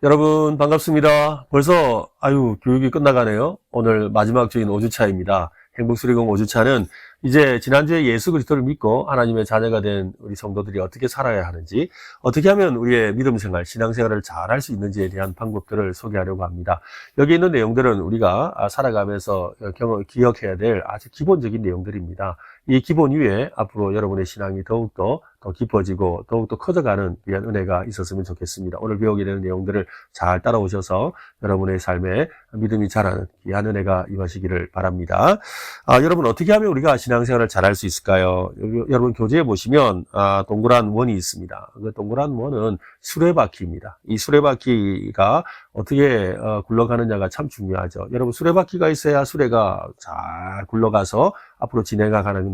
여러분 반갑습니다. 벌써 교육이 끝나가네요. 오늘 마지막 주인 5주차입니다. 행복수리공 5주차는 이제 지난주에 예수 그리스도를 믿고 하나님의 자녀가 된 우리 성도들이 어떻게 살아야 하는지, 어떻게 하면 우리의 믿음 생활, 신앙 생활을 잘 할 수 있는지에 대한 방법들을 소개하려고 합니다. 여기 있는 내용들은 우리가 살아가면서 기억해야 될 아주 기본적인 내용들입니다. 이 기본 위에 앞으로 여러분의 신앙이 더욱더 더 깊어지고 더욱더 커져가는 귀한 은혜가 있었으면 좋겠습니다. 오늘 배우게 되는 내용들을 잘 따라오셔서 여러분의 삶에 믿음이 자라는 귀한 은혜가 임하시기를 바랍니다. 여러분 어떻게 하면 우리가 신앙생활을 잘할 수 있을까요? 여러분 교재에 보시면 동그란 원이 있습니다. 그 동그란 원은 수레바퀴입니다. 이 수레바퀴가 어떻게 굴러가느냐가 참 중요하죠. 여러분 수레바퀴가 있어야 수레가 잘 굴러가서 앞으로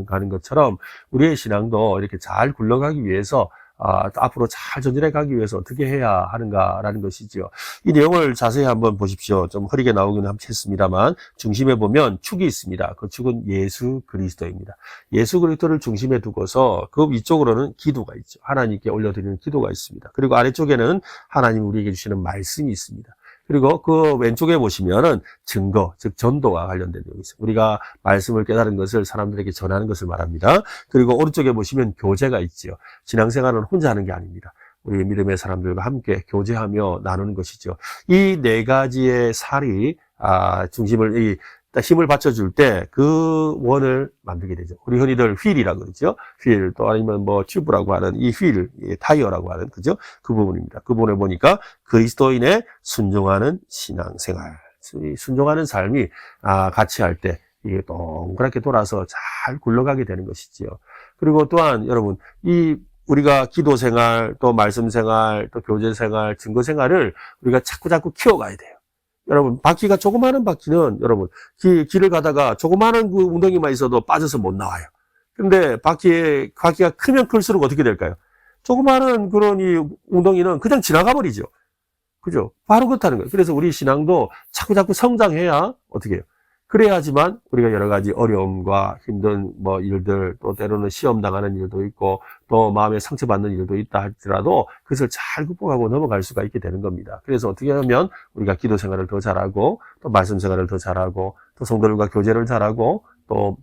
가는 것처럼 우리의 신앙도 이렇게 잘 굴러가기 위해서 앞으로 잘 전진해 가기 위해서 어떻게 해야 하는가라는 것이죠. 이 내용을 자세히 한번 보십시오. 좀 흐리게 나오기는 했습니다만 중심에 보면 축이 있습니다. 그 축은 예수 그리스도입니다. 예수 그리스도를 중심에 두고서 그 위쪽으로는 기도가 있죠. 하나님께 올려드리는 기도가 있습니다. 그리고 아래쪽에는 하나님 우리에게 주시는 말씀이 있습니다. 그리고 그 왼쪽에 보시면은 증거, 즉 전도와 관련된 내용이 있어요. 우리가 말씀을 깨달은 것을 사람들에게 전하는 것을 말합니다. 그리고 오른쪽에 보시면 교제가 있죠. 신앙생활은 혼자 하는 게 아닙니다. 우리 믿음의 사람들과 함께 교제하며 나누는 것이죠. 이 네 가지의 살이 힘을 받쳐줄 때 그 원을 만들게 되죠. 우리 흔히들 휠이라고 그러죠. 휠, 또 아니면 튜브라고 하는 이 휠, 타이어라고 하는, 그죠? 그 부분입니다. 그 부분에 보니까 그리스도인의 순종하는 신앙생활, 순종하는 삶이 같이 할 때 이게 동그랗게 돌아서 잘 굴러가게 되는 것이지요. 그리고 또한 여러분, 우리가 기도 생활, 또 말씀 생활, 또 교제 생활, 증거 생활을 우리가 자꾸 키워가야 돼요. 여러분, 조그마한 바퀴는, 여러분, 길을 가다가 조그마한 그 웅덩이만 있어도 빠져서 못 나와요. 근데 바퀴가 크면 클수록 어떻게 될까요? 조그마한 그런 이 웅덩이는 그냥 지나가 버리죠. 그죠? 바로 그렇다는 거예요. 그래서 우리 신앙도 자꾸 성장해야 어떻게 해요? 그래야지만 우리가 여러 가지 어려움과 힘든 일들, 또 때로는 시험 당하는 일도 있고, 또 마음에 상처받는 일도 있다 할지라도 그것을 잘 극복하고 넘어갈 수가 있게 되는 겁니다. 그래서 어떻게 하면 우리가 기도 생활을 더 잘하고, 또 말씀 생활을 더 잘하고, 또 성도들과 교제를 잘하고, 또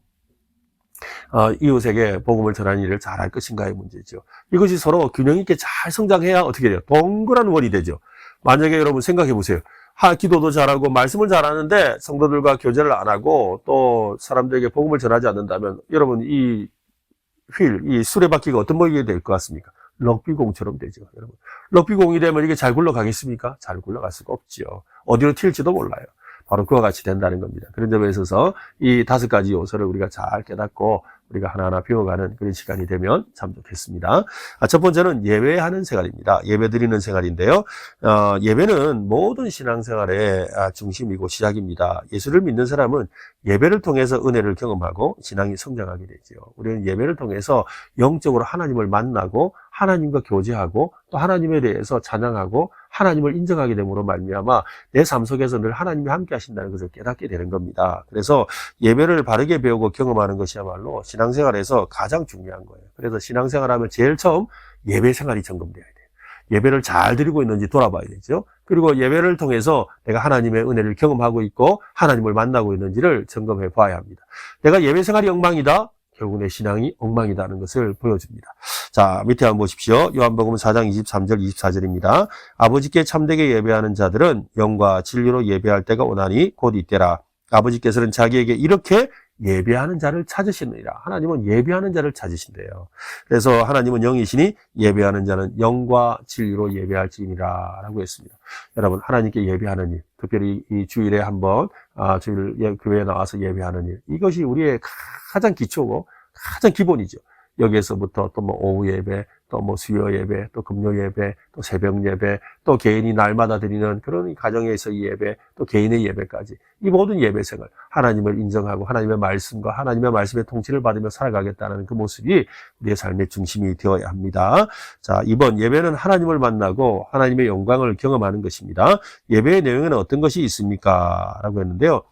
이웃에게 복음을 전하는 일을 잘할 것인가의 문제죠. 이것이 서로 균형 있게 잘 성장해야 어떻게 돼요? 동그란 원이 되죠. 만약에 여러분 생각해 보세요. 기도도 잘하고 말씀을 잘하는데 성도들과 교제를 안 하고 또 사람들에게 복음을 전하지 않는다면 여러분 이 수레바퀴가 어떤 모양이 될 것 같습니까? 럭비공처럼 되죠. 여러분 럭비공이 되면 이게 잘 굴러가겠습니까? 잘 굴러갈 수가 없죠. 어디로 튈지도 몰라요. 바로 그와 같이 된다는 겁니다. 그런 점에 있어서 이 5가지 요소를 우리가 잘 깨닫고 우리가 하나하나 배워가는 그런 시간이 되면 참 좋겠습니다. 첫 번째는 예배하는 생활입니다. 예배 드리는 생활인데요. 예배는 모든 신앙생활의 중심이고 시작입니다. 예수를 믿는 사람은 예배를 통해서 은혜를 경험하고 신앙이 성장하게 되죠. 우리는 예배를 통해서 영적으로 하나님을 만나고 하나님과 교제하고 또 하나님에 대해서 찬양하고 하나님을 인정하게 됨으로 말미암아 내 삶 속에서 늘 하나님이 함께 하신다는 것을 깨닫게 되는 겁니다. 그래서 예배를 바르게 배우고 경험하는 것이야말로 신앙생활에서 가장 중요한 거예요. 그래서 신앙생활하면 제일 처음 예배 생활이 점검돼야 돼요. 예배를 잘 드리고 있는지 돌아봐야 되죠. 그리고 예배를 통해서 내가 하나님의 은혜를 경험하고 있고 하나님을 만나고 있는지를 점검해 봐야 합니다. 내가 예배 생활이 엉망이다? 결국 내 신앙이 엉망이다는 것을 보여줍니다. 자, 밑에 한번 보십시오. 요한복음 4장 23절 24절입니다. 아버지께 참되게 예배하는 자들은 영과 진리로 예배할 때가 오나니 곧 이때라. 아버지께서는 자기에게 이렇게 예배하는 자를 찾으시느니라. 하나님은 예배하는 자를 찾으신대요. 그래서 하나님은 영이시니 예배하는 자는 영과 진리로 예배할지니라 라고 했습니다. 여러분 하나님께 예배하는 일, 특별히 이 주일에 한번 주일 교회에 나와서 예배하는 일, 이것이 우리의 가장 기초고 가장 기본이죠. 여기에서부터 또 오후 예배, 또 수요 예배, 또 금요 예배, 또 새벽 예배, 또 개인이 날마다 드리는 그런 가정에서 이 예배, 또 개인의 예배까지 이 모든 예배 생활, 하나님을 인정하고 하나님의 말씀과 하나님의 말씀의 통치를 받으며 살아가겠다는 그 모습이 우리의 삶의 중심이 되어야 합니다. 자, 이번 예배는 하나님을 만나고 하나님의 영광을 경험하는 것입니다. 예배의 내용에는 어떤 것이 있습니까? 라고 했는데요.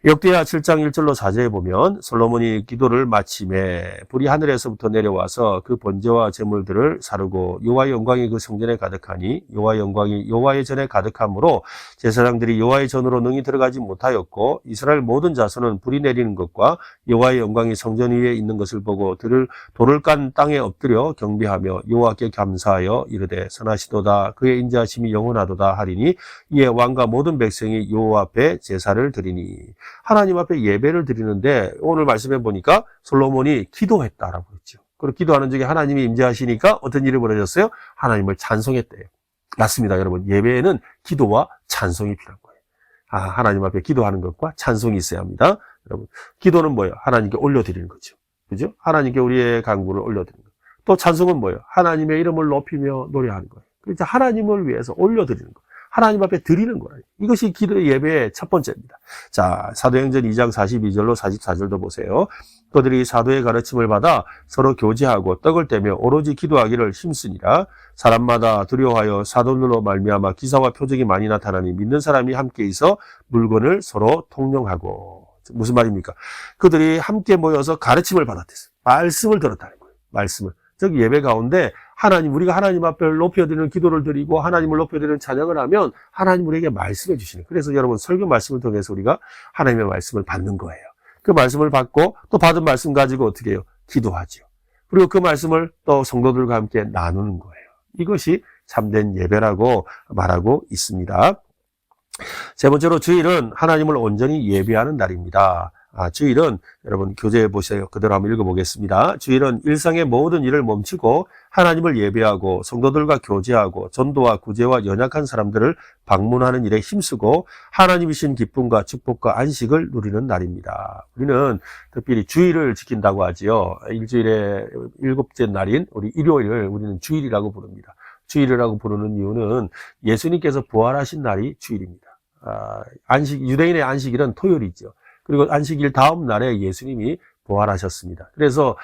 역대하 7장 1절로 4절에 보면 솔로몬이 기도를 마침에 불이 하늘에서부터 내려와서 그 번제와 제물들을 사르고 여호와의 영광이 그 성전에 가득하니 여호와의 영광이 여호와의 전에 가득함으로 제사장들이 여호와의 전으로 능히 들어가지 못하였고 이스라엘 모든 자손은 불이 내리는 것과 여호와의 영광이 성전 위에 있는 것을 보고 돌을 깐 땅에 엎드려 경배하며 여호와께 감사하여 이르되 선하시도다 그의 인자하심이 영원하도다 하리니 이에 왕과 모든 백성이 여호와 앞에 제사를 드리니 하나님 앞에 예배를 드리는데 오늘 말씀해 보니까 솔로몬이 기도했다라고 했죠. 그리고 기도하는 중에 하나님이 임재하시니까 어떤 일이 벌어졌어요? 하나님을 찬송했대요. 맞습니다, 여러분. 예배에는 기도와 찬송이 필요한 거예요. 하나님 앞에 기도하는 것과 찬송이 있어야 합니다. 여러분, 기도는 뭐예요? 하나님께 올려드리는 거죠. 그죠? 하나님께 우리의 간구를 올려드리는 거예요. 또 찬송은 뭐예요? 하나님의 이름을 높이며 노래하는 거예요. 그러니까 하나님을 위해서 올려드리는 거예요. 하나님 앞에 드리는 거예요. 이것이 기도 예배의 첫 번째입니다. 자, 사도행전 2장 42절로 44절도 보세요. 그들이 사도의 가르침을 받아 서로 교제하고 떡을 떼며 오로지 기도하기를 힘쓰니라. 사람마다 두려워하여 사도들로 말미암아 기사와 표적이 많이 나타나니 믿는 사람이 함께 있어 물건을 서로 통용하고. 무슨 말입니까? 그들이 함께 모여서 가르침을 받았댔어요. 말씀을 들었다는 거예요. 말씀을. 즉 예배 가운데 우리가 하나님 앞에 높여드리는 기도를 드리고 하나님을 높여드리는 찬양을 하면 하나님 우리에게 말씀해 주시는 거예요. 그래서 여러분 설교 말씀을 통해서 우리가 하나님의 말씀을 받는 거예요. 그 말씀을 받고 또 받은 말씀 가지고 어떻게 해요? 기도하죠. 그리고 그 말씀을 또 성도들과 함께 나누는 거예요. 이것이 참된 예배라고 말하고 있습니다. 세 번째로 주일은 하나님을 온전히 예배하는 날입니다. 주일은 여러분 교재에 보세요. 그대로 한번 읽어보겠습니다. 주일은 일상의 모든 일을 멈추고 하나님을 예배하고 성도들과 교제하고 전도와 구제와 연약한 사람들을 방문하는 일에 힘쓰고 하나님이신 기쁨과 축복과 안식을 누리는 날입니다. 우리는 특별히 주일을 지킨다고 하지요. 일주일의 7째 날인 우리 일요일을 우리는 주일이라고 부릅니다. 주일이라고 부르는 이유는 예수님께서 부활하신 날이 주일입니다. 유대인의 안식일은 토요일이죠. 그리고 안식일 다음 날에 예수님이 부활하셨습니다. 그래서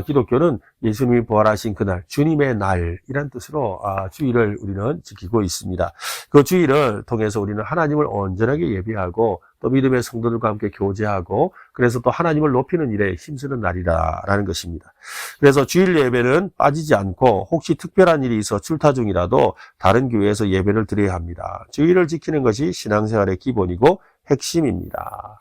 기독교는 예수님이 부활하신 그날, 주님의 날이란 뜻으로 주일을 우리는 지키고 있습니다. 그 주일을 통해서 우리는 하나님을 온전하게 예배하고 또 믿음의 성도들과 함께 교제하고 그래서 또 하나님을 높이는 일에 힘쓰는 날이라는 것입니다. 그래서 주일 예배는 빠지지 않고 혹시 특별한 일이 있어 출타 중이라도 다른 교회에서 예배를 드려야 합니다. 주일을 지키는 것이 신앙생활의 기본이고 핵심입니다.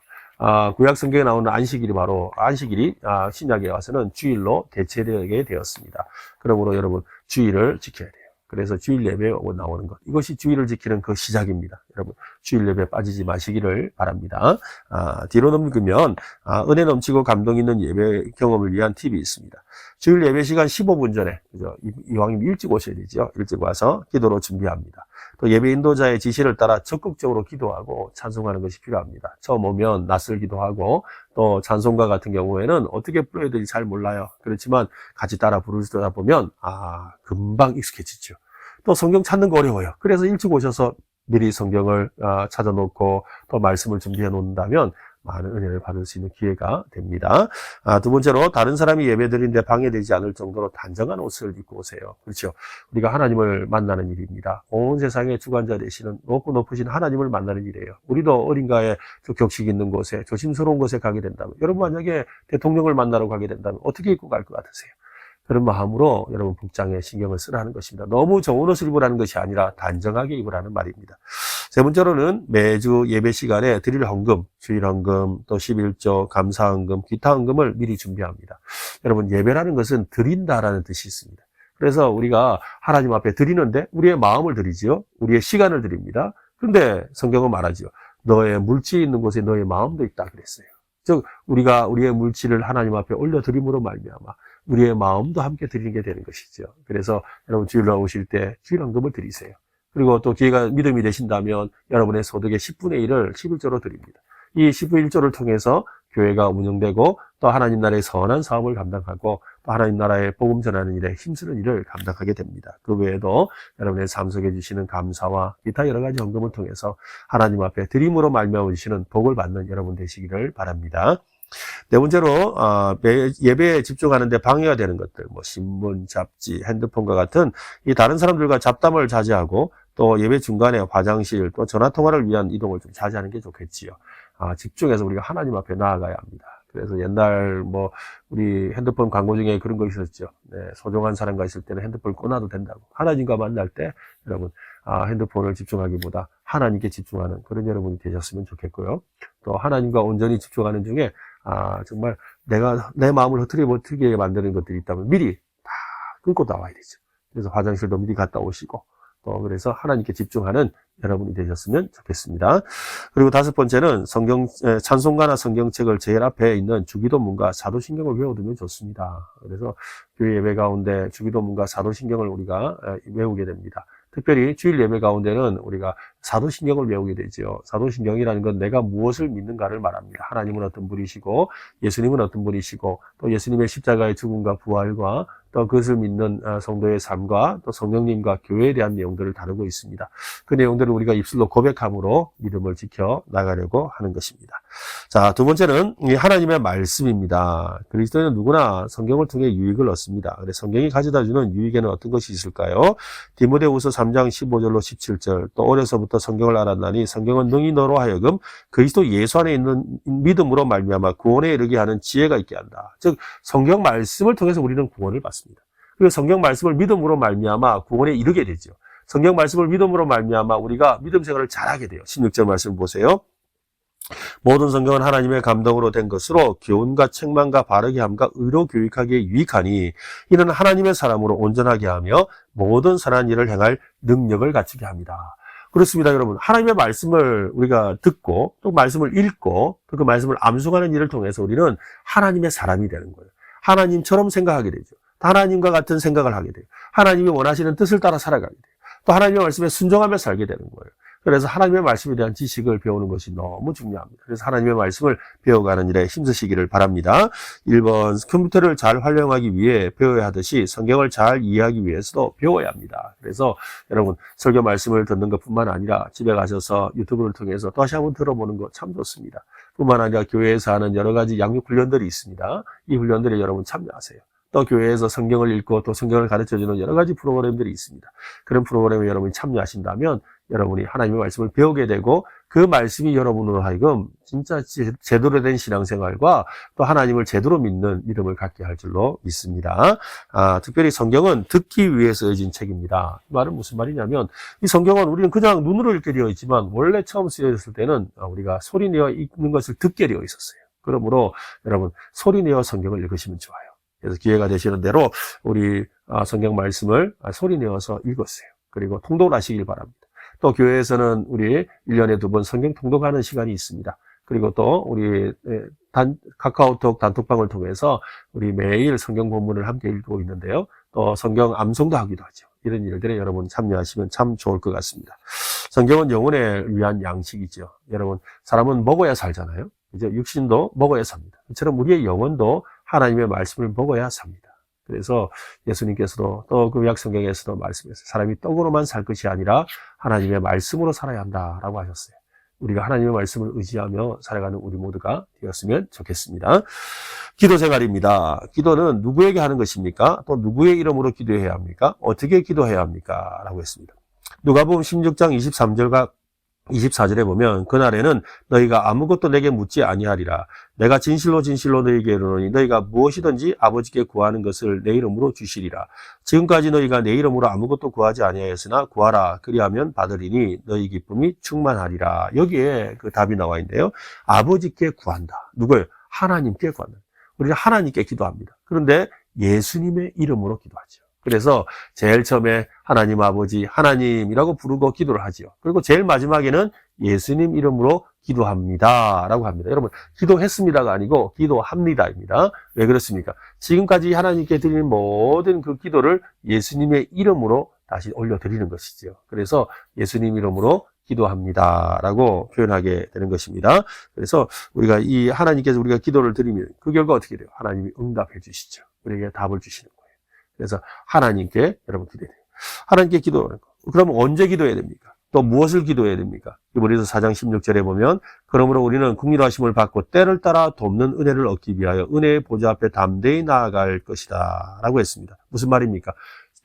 구약 성경에 나오는 안식일이 신약에 와서는 주일로 대체되게 되었습니다. 그러므로 여러분 주일을 지켜야 돼요. 그래서 주일 예배에 나오는 것, 이것이 주일을 지키는 그 시작입니다. 여러분 주일 예배에 빠지지 마시기를 바랍니다. 뒤로 넘기면 은혜 넘치고 감동 있는 예배 경험을 위한 팁이 있습니다. 주일 예배 시간 15분 전에 이왕이면 일찍 오셔야 되죠. 일찍 와서 기도로 준비합니다. 또 예배 인도자의 지시를 따라 적극적으로 기도하고 찬송하는 것이 필요합니다. 처음 오면 낯설기도 하고 또 찬송가 같은 경우에는 어떻게 불러야 될지 잘 몰라요. 그렇지만 같이 따라 부르다 보면 금방 익숙해지죠. 또 성경 찾는 거 어려워요. 그래서 일찍 오셔서 미리 성경을 찾아놓고 또 말씀을 준비해 놓는다면 많은 은혜를 받을 수 있는 기회가 됩니다. 두 번째로 다른 사람이 예배드리는데 방해되지 않을 정도로 단정한 옷을 입고 오세요. 그렇죠. 우리가 하나님을 만나는 일입니다. 온 세상의 주관자 되시는 높고 높으신 하나님을 만나는 일이에요. 우리도 어딘가에 격식 있는 곳에 조심스러운 곳에 가게 된다면 여러분 만약에 대통령을 만나러 가게 된다면 어떻게 입고 갈 것 같으세요? 그런 마음으로 여러분 복장에 신경을 쓰라는 것입니다. 너무 좋은 옷을 입으라는 것이 아니라 단정하게 입으라는 말입니다. 세 번째로는 매주 예배 시간에 드릴 헌금, 주일 헌금, 또 11조, 감사 헌금, 기타 헌금을 미리 준비합니다. 여러분 예배라는 것은 드린다라는 뜻이 있습니다. 그래서 우리가 하나님 앞에 드리는데 우리의 마음을 드리죠. 우리의 시간을 드립니다. 그런데 성경은 말하죠. 너의 물질이 있는 곳에 너의 마음도 있다 그랬어요. 즉 우리가 우리의 물질을 하나님 앞에 올려드림으로 말미암아 우리의 마음도 함께 드리는 게 되는 것이죠. 그래서 여러분 주일로 오실 때 주일 헌금을 드리세요. 그리고 또 기회가 믿음이 되신다면 여러분의 소득의 10분의 1을 11조로 드립니다. 이 11조를 통해서 교회가 운영되고 또 하나님 나라의 선한 사업을 감당하고 또 하나님 나라의 복음 전하는 일에 힘쓰는 일을 감당하게 됩니다. 그 외에도 여러분의 삶 속에 주시는 감사와 기타 여러 가지 헌금을 통해서 하나님 앞에 드림으로 말미암아 주시는 복을 받는 여러분 되시기를 바랍니다. 네 번째로 예배에 집중하는데 방해가 되는 것들, 신문, 잡지, 핸드폰과 같은 이 다른 사람들과 잡담을 자제하고 또 예배 중간에 화장실 또 전화 통화를 위한 이동을 좀 자제하는 게 좋겠지요. 집중해서 우리가 하나님 앞에 나아가야 합니다. 그래서 옛날 우리 핸드폰 광고 중에 그런 거 있었죠. 네, 소중한 사람과 있을 때는 핸드폰을 꺼놔도 된다고. 하나님과 만날 때 여러분 핸드폰을 집중하기보다 하나님께 집중하는 그런 여러분이 되셨으면 좋겠고요. 또 하나님과 온전히 집중하는 중에 정말 내가 내 마음을 흐트리게 만드는 것들이 있다면 미리 다 끊고 나와야 되죠. 그래서 화장실도 미리 갔다 오시고 또 그래서 하나님께 집중하는 여러분이 되셨으면 좋겠습니다. 그리고 5번째는 찬송가나 성경책을 제일 앞에 있는 주기도문과 사도신경을 외워두면 좋습니다. 그래서 교회 예배 가운데 주기도문과 사도신경을 우리가 외우게 됩니다. 특별히 주일 예배 가운데는 우리가 사도신경을 외우게 되죠. 사도신경이라는 건 내가 무엇을 믿는가를 말합니다. 하나님은 어떤 분이시고 예수님은 어떤 분이시고 또 예수님의 십자가의 죽음과 부활과 또 그것을 믿는 성도의 삶과 또 성령님과 교회에 대한 내용들을 다루고 있습니다. 그 내용들을 우리가 입술로 고백함으로 믿음을 지켜 나가려고 하는 것입니다. 자, 2번째는 이 하나님의 말씀입니다. 그리스도인은 누구나 성경을 통해 유익을 얻습니다. 그래서 성경이 가져다주는 유익에는 어떤 것이 있을까요? 디모데후서 3장 15절로 17절 또 어려서부터 성경을 알았나니 성경은 능히 너로 하여금 그리스도 예수 안에 있는 믿음으로 말미암아 구원에 이르게 하는 지혜가 있게 한다. 즉 성경 말씀을 통해서 우리는 구원을 받습니다. 그리고 성경 말씀을 믿음으로 말미암아 구원에 이르게 되죠. 성경 말씀을 믿음으로 말미암아 우리가 믿음 생활을 잘하게 돼요. 16절 말씀 보세요. 모든 성경은 하나님의 감동으로 된 것으로 교훈과 책망과 바르게 함과 의로 교육하기에 유익하니 이는 하나님의 사람으로 온전하게 하며 모든 선한 일을 행할 능력을 갖추게 합니다. 그렇습니다, 여러분. 하나님의 말씀을 우리가 듣고 또 말씀을 읽고 또 그 말씀을 암송하는 일을 통해서 우리는 하나님의 사람이 되는 거예요. 하나님처럼 생각하게 되죠. 하나님과 같은 생각을 하게 돼요. 하나님이 원하시는 뜻을 따라 살아가게 돼요. 또 하나님의 말씀에 순종하며 살게 되는 거예요. 그래서 하나님의 말씀에 대한 지식을 배우는 것이 너무 중요합니다. 그래서 하나님의 말씀을 배워가는 일에 힘쓰시기를 바랍니다. 1번, 컴퓨터를 잘 활용하기 위해 배워야 하듯이 성경을 잘 이해하기 위해서도 배워야 합니다. 그래서 여러분 설교 말씀을 듣는 것뿐만 아니라 집에 가셔서 유튜브를 통해서 다시 한번 들어보는 거 참 좋습니다. 뿐만 아니라 교회에서 하는 여러 가지 양육 훈련들이 있습니다. 이 훈련들에 여러분 참여하세요. 또 교회에서 성경을 읽고 또 성경을 가르쳐주는 여러 가지 프로그램들이 있습니다. 그런 프로그램에 여러분이 참여하신다면 여러분이 하나님의 말씀을 배우게 되고 그 말씀이 여러분으로 하여금 진짜 제대로 된 신앙생활과 또 하나님을 제대로 믿는 믿음을 갖게 할 줄로 믿습니다. 특별히 성경은 듣기 위해 쓰여진 책입니다. 이 말은 무슨 말이냐면 이 성경은 우리는 그냥 눈으로 읽게 되어 있지만 원래 처음 쓰여졌을 때는 우리가 소리내어 읽는 것을 듣게 되어 있었어요. 그러므로 여러분 소리내어 성경을 읽으시면 좋아요. 그래서 기회가 되시는 대로 우리 성경 말씀을 소리내어서 읽었어요. 그리고 통독을 하시길 바랍니다. 또 교회에서는 우리 1년에 2번 성경 통독하는 시간이 있습니다. 그리고 또 우리 카카오톡 단톡방을 통해서 우리 매일 성경 본문을 함께 읽고 있는데요. 또 성경 암송도 하기도 하죠. 이런 일들에 여러분 참여하시면 참 좋을 것 같습니다. 성경은 영혼을 위한 양식이죠. 여러분 사람은 먹어야 살잖아요. 이제 육신도 먹어야 삽니다. 이처럼 우리의 영혼도 하나님의 말씀을 먹어야 삽니다. 그래서 예수님께서도 또 그 구약성경에서도 말씀했어요. 사람이 떡으로만 살 것이 아니라 하나님의 말씀으로 살아야 한다라고 하셨어요. 우리가 하나님의 말씀을 의지하며 살아가는 우리 모두가 되었으면 좋겠습니다. 기도 생활입니다. 기도는 누구에게 하는 것입니까? 또 누구의 이름으로 기도해야 합니까? 어떻게 기도해야 합니까? 라고 했습니다. 누가복음 16장 23절과 24절에 보면 그날에는 너희가 아무것도 내게 묻지 아니하리라. 내가 진실로 진실로 너희에게 이르노니 너희가 무엇이든지 아버지께 구하는 것을 내 이름으로 주시리라. 지금까지 너희가 내 이름으로 아무것도 구하지 아니하였으나 구하라. 그리하면 받으리니 너희 기쁨이 충만하리라. 여기에 그 답이 나와 있는데요. 아버지께 구한다. 누구예요? 하나님께 구한다. 우리는 하나님께 기도합니다. 그런데 예수님의 이름으로 기도하죠. 그래서 제일 처음에 하나님 아버지 하나님이라고 부르고 기도를 하지요. 그리고 제일 마지막에는 예수님 이름으로 기도합니다 라고 합니다. 여러분 기도했습니다가 아니고 기도합니다입니다. 왜 그렇습니까? 지금까지 하나님께 드리는 모든 그 기도를 예수님의 이름으로 다시 올려드리는 것이죠. 그래서 예수님 이름으로 기도합니다 라고 표현하게 되는 것입니다. 그래서 우리가 이 하나님께서 우리가 기도를 드리면 그 결과 어떻게 돼요? 하나님이 응답해 주시죠. 우리에게 답을 주시는 거예요. 그래서 하나님께 여러분 기도해야 돼요. 하나님께 기도하는 거. 그럼 언제 기도해야 됩니까? 또 무엇을 기도해야 됩니까? 히브리서 4장 16절에 보면 그러므로 우리는 긍휼하심을 받고 때를 따라 돕는 은혜를 얻기 위하여 은혜의 보좌 앞에 담대히 나아갈 것이다 라고 했습니다. 무슨 말입니까?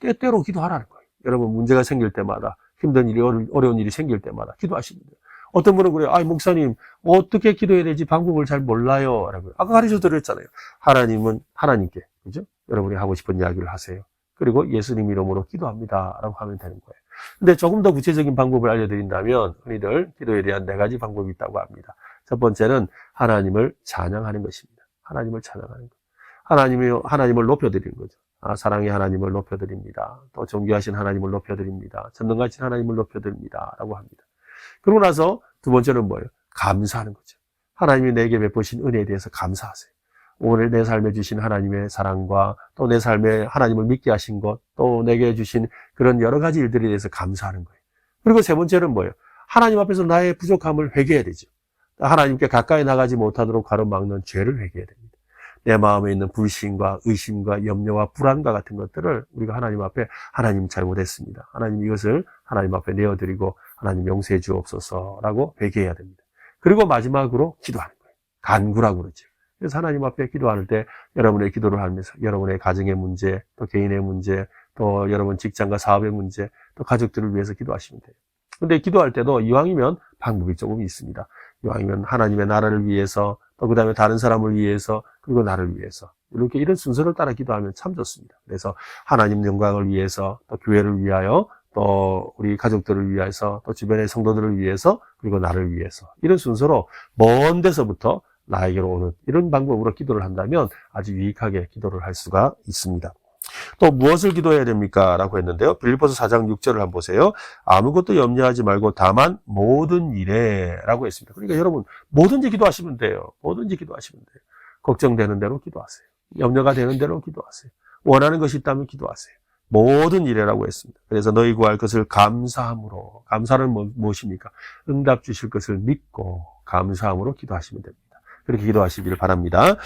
때때로 기도하라는 거예요. 여러분 문제가 생길 때마다 힘든 일이 어려운 일이 생길 때마다 기도하시면 돼요. 어떤 분은 그래요. 아, 목사님, 어떻게 기도해야 되지? 방법을 잘 몰라요. 라고요. 아까 가르쳐 드렸잖아요. 하나님은 하나님께, 그죠? 여러분이 하고 싶은 이야기를 하세요. 그리고 예수님 이름으로 기도합니다. 라고 하면 되는 거예요. 근데 조금 더 구체적인 방법을 알려드린다면, 흔히들 기도에 대한 4가지 방법이 있다고 합니다. 첫 번째는 하나님을 찬양하는 것입니다. 하나님을 찬양하는 것. 하나님을 높여드리는 거죠. 아, 사랑의 하나님을 높여드립니다. 또 존귀하신 하나님을 높여드립니다. 전능하신 하나님을 높여드립니다. 라고 합니다. 그러고 나서 두 번째는 뭐예요? 감사하는 거죠. 하나님이 내게 베푸신 은혜에 대해서 감사하세요. 오늘 내 삶에 주신 하나님의 사랑과 또 내 삶에 하나님을 믿게 하신 것, 또 내게 주신 그런 여러 가지 일들에 대해서 감사하는 거예요. 그리고 세 번째는 뭐예요? 하나님 앞에서 나의 부족함을 회개해야 되죠. 하나님께 가까이 나가지 못하도록 가로막는 죄를 회개해야 됩니다. 내 마음에 있는 불신과 의심과 염려와 불안과 같은 것들을 우리가 하나님 앞에 하나님 잘못했습니다. 하나님 이것을 하나님 앞에 내어드리고 하나님 용서해 주옵소서라고 회개해야 됩니다. 그리고 마지막으로 기도하는 거예요. 간구라고 그러죠. 그래서 하나님 앞에 기도할 때 여러분의 기도를 하면서 여러분의 가정의 문제, 또 개인의 문제, 또 여러분 직장과 사업의 문제, 또 가족들을 위해서 기도하시면 돼요. 근데 기도할 때도 이왕이면 방법이 조금 있습니다. 이왕이면 하나님의 나라를 위해서, 또 그 다음에 다른 사람을 위해서, 그리고 나를 위해서 이렇게 이런 순서를 따라 기도하면 참 좋습니다. 그래서 하나님 영광을 위해서, 또 교회를 위하여, 또 우리 가족들을 위해서, 또 주변의 성도들을 위해서, 그리고 나를 위해서 이런 순서로 먼 데서부터 나에게로 오는 이런 방법으로 기도를 한다면 아주 유익하게 기도를 할 수가 있습니다. 또 무엇을 기도해야 됩니까? 라고 했는데요. 빌립보서 4장 6절을 한번 보세요. 아무것도 염려하지 말고 다만 모든 일에 라고 했습니다. 그러니까 여러분 뭐든지 기도하시면 돼요. 뭐든지 기도하시면 돼요. 걱정되는 대로 기도하세요. 염려가 되는 대로 기도하세요. 원하는 것이 있다면 기도하세요. 모든 일에라고 했습니다. 그래서 너희 구할 것을 감사함으로, 감사는 무엇입니까? 응답 주실 것을 믿고 감사함으로 기도하시면 됩니다. 그렇게 기도하시기를 바랍니다.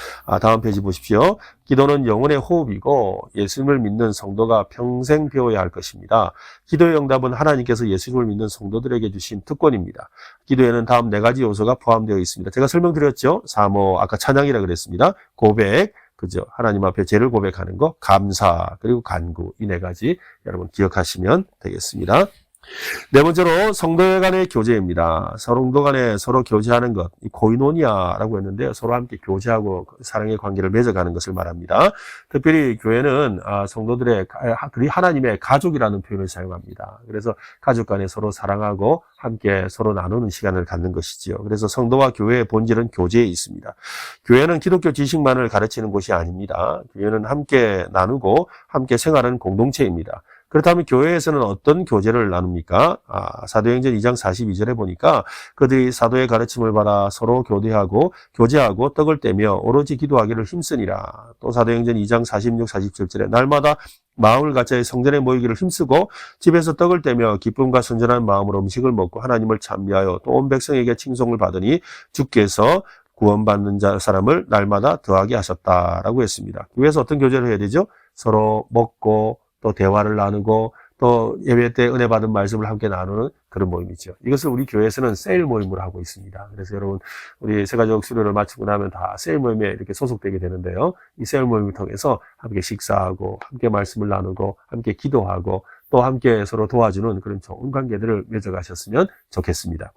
다음 페이지 보십시오. 기도는 영혼의 호흡이고 예수님을 믿는 성도가 평생 배워야 할 것입니다. 기도의 응답은 하나님께서 예수님을 믿는 성도들에게 주신 특권입니다. 기도에는 다음 4가지 요소가 포함되어 있습니다. 제가 설명드렸죠. 사모, 아까 찬양이라 그랬습니다. 고백, 그죠? 하나님 앞에 죄를 고백하는 거, 감사, 그리고 간구, 이 4가지 여러분 기억하시면 되겠습니다. 네 번째로 성도 간의 교제입니다. 성도 간에 서로 교제하는 것, 이 코이노니아라고 했는데요. 서로 함께 교제하고 사랑의 관계를 맺어가는 것을 말합니다. 특별히 교회는 성도들의 하나님의 가족이라는 표현을 사용합니다. 그래서 가족 간에 서로 사랑하고 함께 서로 나누는 시간을 갖는 것이지요. 그래서 성도와 교회의 본질은 교제에 있습니다. 교회는 기독교 지식만을 가르치는 곳이 아닙니다. 교회는 함께 나누고 함께 생활하는 공동체입니다. 그렇다면 교회에서는 어떤 교제를 나눕니까? 사도행전 2장 42절에 보니까 그들이 사도의 가르침을 받아 서로 교제하고 떡을 떼며 오로지 기도하기를 힘쓰니라. 또 사도행전 2장 46, 47절에 날마다 마음을 갖자 성전에 모이기를 힘쓰고 집에서 떡을 떼며 기쁨과 선전한 마음으로 음식을 먹고 하나님을 찬미하여 또 온 백성에게 칭송을 받으니 주께서 구원받는 사람을 날마다 더하게 하셨다라고 했습니다. 교회에서 어떤 교제를 해야 되죠? 서로 먹고 또 대화를 나누고 또 예배 때 은혜 받은 말씀을 함께 나누는 그런 모임이죠. 이것을 우리 교회에서는 세일 모임으로 하고 있습니다. 그래서 여러분 우리 새가족 수료를 마치고 나면 다 세일 모임에 이렇게 소속되게 되는데요. 이 세일 모임을 통해서 함께 식사하고 함께 말씀을 나누고 함께 기도하고 또 함께 서로 도와주는 그런 좋은 관계들을 맺어가셨으면 좋겠습니다.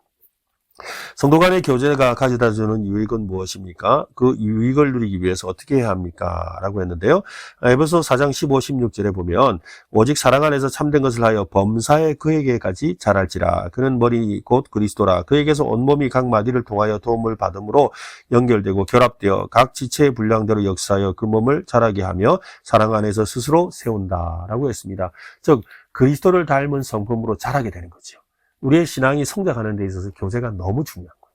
성도 간의 교제가 가져다 주는 유익은 무엇입니까? 그 유익을 누리기 위해서 어떻게 해야 합니까? 라고 했는데요. 에베소 4장 15, 16절에 보면 오직 사랑 안에서 참된 것을 하여 범사에 그에게까지 자랄지라. 그는 머리 곧 그리스도라. 그에게서 온몸이 각 마디를 통하여 도움을 받음으로 연결되고 결합되어 각 지체의 분량대로 역사하여 그 몸을 자라게 하며 사랑 안에서 스스로 세운다. 라고 했습니다. 즉 그리스도를 닮은 성품으로 자라게 되는 거죠. 우리의 신앙이 성장하는 데 있어서 교제가 너무 중요한 거예요.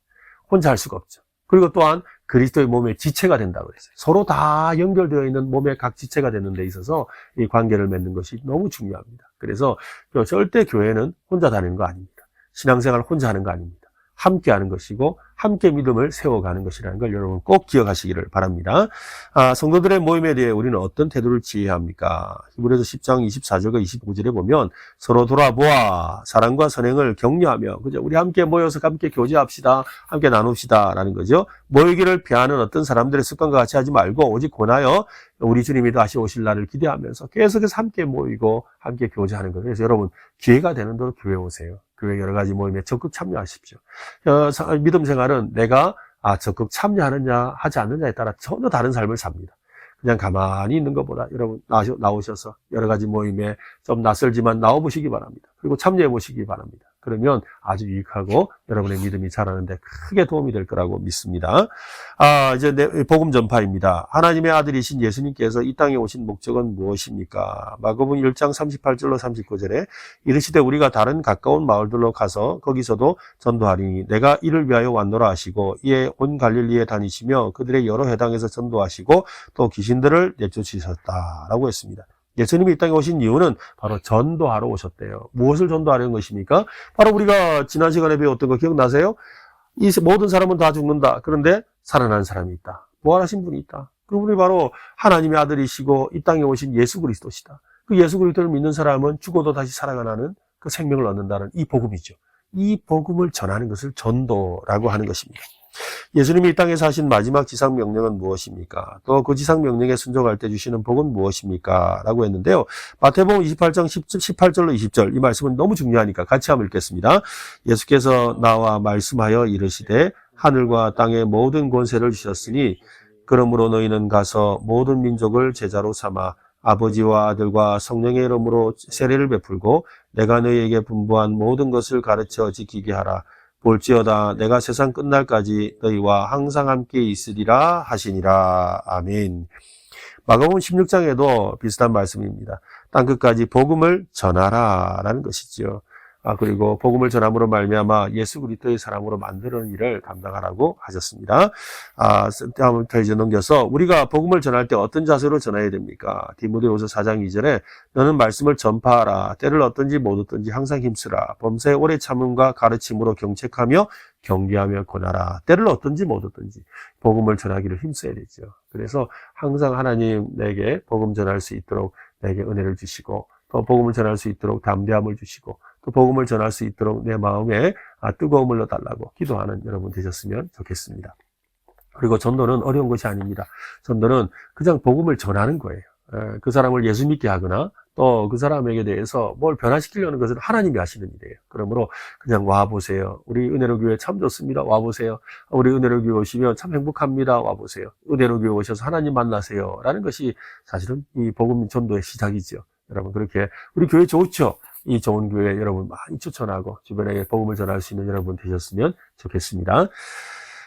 혼자 할 수가 없죠. 그리고 또한 그리스도의 몸의 지체가 된다고 했어요. 서로 다 연결되어 있는 몸의 각 지체가 되는 데 있어서 이 관계를 맺는 것이 너무 중요합니다. 그래서 절대 교회는 혼자 다니는 거 아닙니다. 신앙생활 혼자 하는 거 아닙니다. 함께 하는 것이고 함께 믿음을 세워가는 것이라는 걸 여러분 꼭 기억하시기를 바랍니다. 성도들의 모임에 대해 우리는 어떤 태도를 취해야 합니까? 히브리서 10장 24절과 25절에 보면 서로 돌아보아 사랑과 선행을 격려하며, 그죠? 우리 함께 모여서 함께 교제합시다, 함께 나눕시다 라는 거죠. 모이기를 피하는 어떤 사람들의 습관과 같이 하지 말고 오직 권하여 우리 주님이 다시 오실 날을 기대하면서 계속해서 함께 모이고 함께 교제하는 거예요. 그래서 여러분 기회가 되는 대로 교회 오세요. 교회 여러 가지 모임에 적극 참여하십시오. 믿음 생활은 내가 적극 참여하느냐 하지 않느냐에 따라 전혀 다른 삶을 삽니다. 그냥 가만히 있는 것보다 여러분 나오셔서 여러 가지 모임에 좀 낯설지만 나와보시기 바랍니다. 그리고 참여해 보시기 바랍니다. 그러면 아주 유익하고 여러분의 믿음이 자라는데 크게 도움이 될 거라고 믿습니다. 이제 복음 전파입니다. 하나님의 아들이신 예수님께서 이 땅에 오신 목적은 무엇입니까? 마가복음 1장 38절로 39절에 이르시되 우리가 다른 가까운 마을들로 가서 거기서도 전도하리니 내가 이를 위하여 왔노라 하시고 이에 온 갈릴리에 다니시며 그들의 여러 회당에서 전도하시고 또 귀신들을 내쫓으셨다라고 했습니다. 예수님이 이 땅에 오신 이유는 바로 전도하러 오셨대요. 무엇을 전도하려는 것입니까? 바로 우리가 지난 시간에 배웠던 거 기억나세요? 이 모든 사람은 다 죽는다. 그런데 살아나는 사람이 있다. 부활하신 분이 있다. 그분이 바로 하나님의 아들이시고 이 땅에 오신 예수 그리스도시다. 그 예수 그리스도를 믿는 사람은 죽어도 다시 살아가는 그 생명을 얻는다는 이 복음이죠. 이 복음을 전하는 것을 전도라고 하는 것입니다. 예수님이 이 땅에서 하신 마지막 지상명령은 무엇입니까? 또 그 지상명령에 순종할 때 주시는 복은 무엇입니까? 라고 했는데요. 마태복음 28장 18절로 20절 이 말씀은 너무 중요하니까 같이 한번 읽겠습니다. 예수께서 나와 말씀하여 이르시되 하늘과 땅의 모든 권세를 주셨으니 그러므로 너희는 가서 모든 민족을 제자로 삼아 아버지와 아들과 성령의 이름으로 세례를 베풀고 내가 너희에게 분부한 모든 것을 가르쳐 지키게 하라. 볼지어다 내가 세상 끝날까지 너희와 항상 함께 있으리라 하시니라. 아멘. 마가복음 16장에도 비슷한 말씀입니다. 땅끝까지 복음을 전하라 라는 것이죠. 그리고 복음을 전함으로 말미암아 예수 그리스도의 사람으로 만드는 일을 감당하라고 하셨습니다. 다음 페이지 넘겨서 우리가 복음을 전할 때 어떤 자세로 전해야 됩니까? 디모데후서 4장 2절에 너는 말씀을 전파하라. 때를 얻든지 못 얻든지 항상 힘쓰라. 범사에 오래 참음과 가르침으로 경책하며 경계하며 권하라. 때를 얻든지 못 얻든지 복음을 전하기를 힘써야 되죠. 그래서 항상 하나님 내게 복음 전할 수 있도록 내게 은혜를 주시고 또 복음을 전할 수 있도록 담대함을 주시고 또 복음을 전할 수 있도록 내 마음에 뜨거움을 넣어달라고 기도하는 여러분 되셨으면 좋겠습니다. 그리고 전도는 어려운 것이 아닙니다. 전도는 그냥 복음을 전하는 거예요. 그 사람을 예수 믿게 하거나 또 그 사람에게 대해서 뭘 변화시키려는 것은 하나님이 하시는 일이에요. 그러므로 그냥 와보세요. 우리 은혜로 교회 참 좋습니다. 와보세요. 우리 은혜로 교회 오시면 참 행복합니다. 와보세요. 은혜로 교회 오셔서 하나님 만나세요. 라는 것이 사실은 이 복음 전도의 시작이죠. 여러분 그렇게 우리 교회 좋죠? 이 좋은 교회 여러분 많이 추천하고 주변에 복음을 전할 수 있는 여러분 되셨으면 좋겠습니다.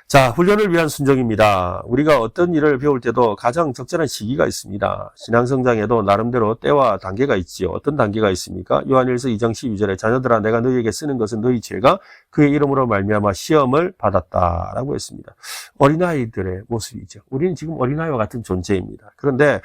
자, 훈련을 위한 순종입니다. 우리가 어떤 일을 배울 때도 가장 적절한 시기가 있습니다. 신앙성장에도 나름대로 때와 단계가 있지요. 어떤 단계가 있습니까? 요한일서 2장 12절에 자녀들아 내가 너희에게 쓰는 것은 너희 죄가 그의 이름으로 말미암아 시험을 받았다라고 했습니다. 어린아이들의 모습이죠. 우리는 지금 어린아이와 같은 존재입니다. 그런데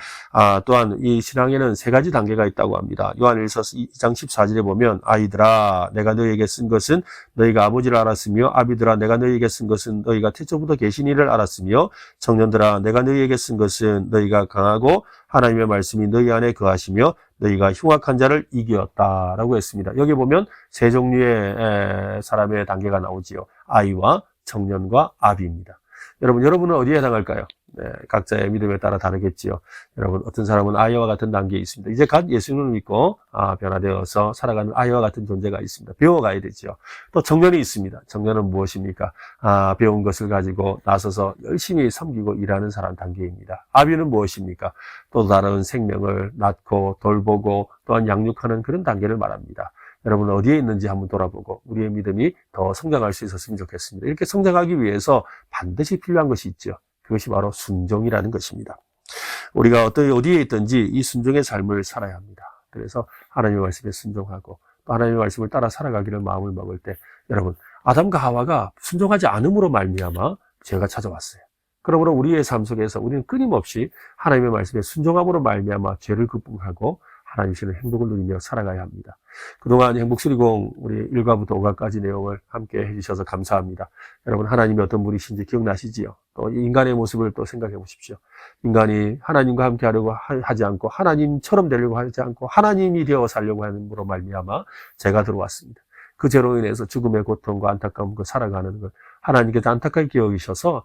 또한 이 신앙에는 세 가지 단계가 있다고 합니다. 요한일서 2장 14절에 보면 아이들아 내가 너희에게 쓴 것은 너희가 아버지를 알았으며 아비들아 내가 너희에게 쓴 것은 너희가 태초부터 계신 이를 알았으며 청년들아 내가 너희에게 쓴 것은 너희가 강하고 하나님의 말씀이 너희 안에 거하시며 너희가 흉악한 자를 이기었다라고 했습니다. 여기 보면 세 종류의 사람의 단계가 나오지요. 아이와 청년과 아비입니다. 여러분은 어디에 해당할까요? 네, 각자의 믿음에 따라 다르겠지요. 여러분, 어떤 사람은 아이와 같은 단계에 있습니다. 이제 갓 예수님을 믿고 변화되어서 살아가는 아이와 같은 존재가 있습니다. 배워가야 되죠. 또 청년이 있습니다. 청년은 무엇입니까? 배운 것을 가지고 나서서 열심히 섬기고 일하는 사람 단계입니다. 아비는 무엇입니까? 또 다른 생명을 낳고 돌보고 또한 양육하는 그런 단계를 말합니다. 여러분은 어디에 있는지 한번 돌아보고 우리의 믿음이 더 성장할 수 있었으면 좋겠습니다. 이렇게 성장하기 위해서 반드시 필요한 것이 있죠. 그것이 바로 순종이라는 것입니다. 우리가 어디에 있든지 이 순종의 삶을 살아야 합니다. 그래서 하나님의 말씀에 순종하고 또 하나님의 말씀을 따라 살아가기를 마음을 먹을 때 여러분 아담과 하와가 순종하지 않음으로 말미암아 죄가 찾아왔어요. 그러므로 우리의 삶 속에서 우리는 끊임없이 하나님의 말씀에 순종함으로 말미암아 죄를 극복하고 하나님 주시는 행복을 누리며 살아가야 합니다. 그동안 행복수리공 우리 1과부터 5과까지 내용을 함께 해주셔서 감사합니다. 여러분 하나님이 어떤 분이신지 기억나시지요? 또 인간의 모습을 또 생각해 보십시오. 인간이 하나님과 함께 하려고 하지 않고 하나님처럼 되려고 하지 않고 하나님이 되어 살려고 하는 으로 말미암아 죄가 들어왔습니다. 그 죄로 인해서 죽음의 고통과 안타까움과 살아가는 걸 하나님께서 안타깝게 여기셔서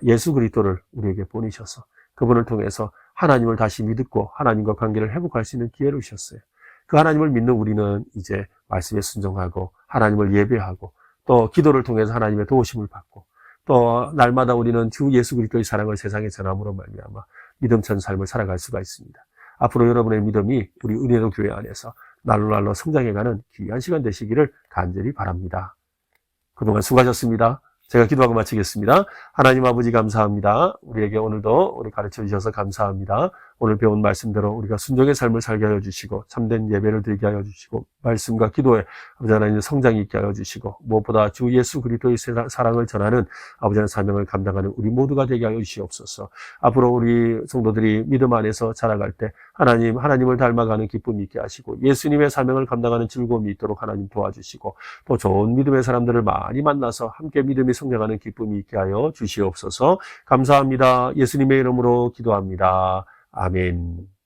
예수 그리스도를 우리에게 보내셔서 그분을 통해서 하나님을 다시 믿고 하나님과 관계를 회복할 수 있는 기회를 주셨어요. 그 하나님을 믿는 우리는 이제 말씀에 순종하고 하나님을 예배하고 또 기도를 통해서 하나님의 도우심을 받고 또 날마다 우리는 주 예수 그리스도의 사랑을 세상에 전함으로 말미암아 믿음찬 삶을 살아갈 수가 있습니다. 앞으로 여러분의 믿음이 우리 은혜로 교회 안에서 날로 성장해가는 귀한 시간 되시기를 간절히 바랍니다. 그동안 수고하셨습니다. 제가 기도하고 마치겠습니다. 하나님 아버지 감사합니다. 우리에게 오늘도 우리 가르쳐 주셔서 감사합니다. 오늘 배운 말씀대로 우리가 순종의 삶을 살게 하여 주시고 참된 예배를 드리게 하여 주시고 말씀과 기도에 아버지 하나님 성장이 있게 하여 주시고 무엇보다 주 예수 그리스도의 사랑을 전하는 아버지 하나님 사명을 감당하는 우리 모두가 되게 하여 주시옵소서. 앞으로 우리 성도들이 믿음 안에서 자라갈 때 하나님을 닮아가는 기쁨이 있게 하시고 예수님의 사명을 감당하는 즐거움이 있도록 하나님 도와주시고 또 좋은 믿음의 사람들을 많이 만나서 함께 믿음이 성장하는 기쁨이 있게 하여 주시옵소서. 감사합니다. 예수님의 이름으로 기도합니다. 아멘.